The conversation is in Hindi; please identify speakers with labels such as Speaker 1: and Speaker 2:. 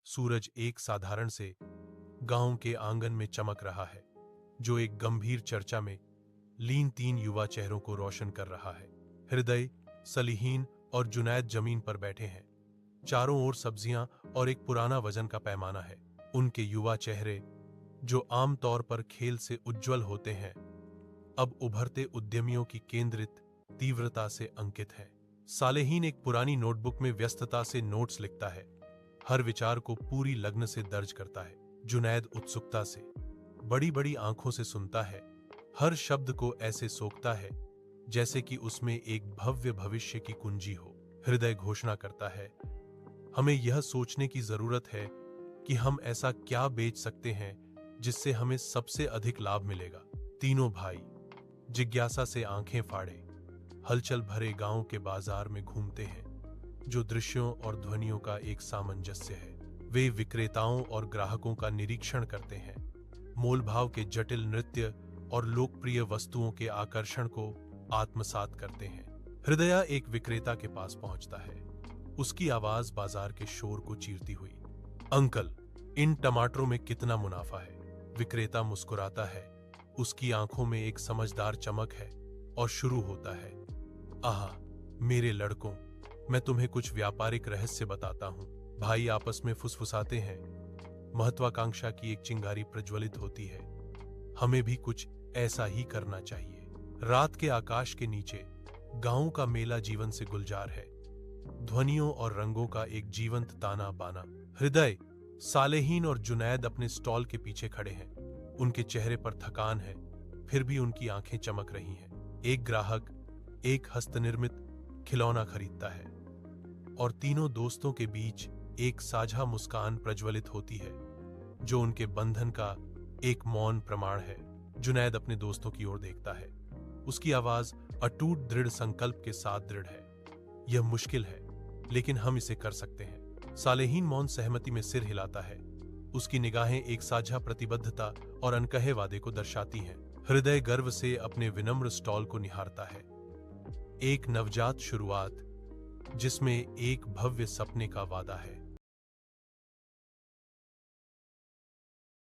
Speaker 1: सूरज एक साधारण से गांव के आंगन में चमक रहा है, जो एक गंभीर चर्चा में लीन तीन युवा चेहरों को रोशन कर रहा है। हृदय, सलीहीन और जुनैद जमीन पर बैठे हैं। चारों ओर सब्जियां और एक पुराना वजन का पैमाना है। उनके युवा चेहरे, जो आमतौर पर खेल से उज्जवल होते हैं, अब उभरते उद्यमियों की केंद्रित तीव्रता से अंकित है। सालेहीन एक पुरानी नोटबुक में व्यस्तता से नोट्स लिखता है, हर विचार को पूरी लगन से दर्ज करता है। जुनैद उत्सुकता से, बड़ी बड़ी आंखों से सुनता है, हर शब्द को ऐसे सोखता है जैसे कि उसमें एक भव्य भविष्य की कुंजी हो। हृदय घोषणा करता है, हमें यह सोचने की जरूरत है कि हम ऐसा क्या बेच सकते हैं जिससे हमें सबसे अधिक लाभ मिलेगा। तीनों भाई जिज्ञासा से आंखें फाड़े हलचल भरे गांव के बाजार में घूमते हैं, जो दृश्यों और ध्वनियों का एक सामंजस्य है। वे विक्रेताओं और ग्राहकों का निरीक्षण करते हैं, मोलभाव के जटिल नृत्य और लोकप्रिय वस्तुओं के आकर्षण को आत्मसात करते हैं। हृदया एक विक्रेता के पास पहुंचता है, उसकी आवाज बाजार के शोर को चीरती हुई। अंकल, इन टमाटरों में कितना मुनाफा है? विक्रेता मुस्कुराता है, उसकी आंखों में एक समझदार चमक है और शुरू होता है, आहा मेरे लड़कों, मैं तुम्हें कुछ व्यापारिक रहस्य बताता हूं। भाई आपस में फुसफुसाते हैं, महत्वाकांक्षा की एक चिंगारी प्रज्वलित होती है। हमें भी कुछ ऐसा ही करना चाहिए। रात के आकाश के नीचे गांव का मेला जीवन से गुलजार है, ध्वनियों और रंगों का एक जीवंत ताना बाना। हृदय, सालेहीन और जुनैद अपने स्टॉल के पीछे खड़े हैं। उनके चेहरे पर थकान है, फिर भी उनकी आंखें चमक रही हैं। एक ग्राहक एक हस्तनिर्मित खिलौना खरीदता है और तीनों दोस्तों के बीच एक साझा मुस्कान प्रज्वलित होती है, जो उनके बंधन का एक मौन प्रमाण है। जुनैद अपने दोस्तों की ओर देखता है, उसकी आवाज अटूट दृढ़ संकल्प के साथ दृढ़ है। यह मुश्किल है, लेकिन हम इसे कर सकते हैं। सालेहीन मौन सहमति में सिर हिलाता है, उसकी निगाहें एक साझा प्रतिबद्धता और अनकहे वादे को दर्शाती हैं। हृदय गर्व से अपने विनम्र स्टॉल को निहारता है, एक नवजात शुरुआत जिसमें एक भव्य सपने का वादा है।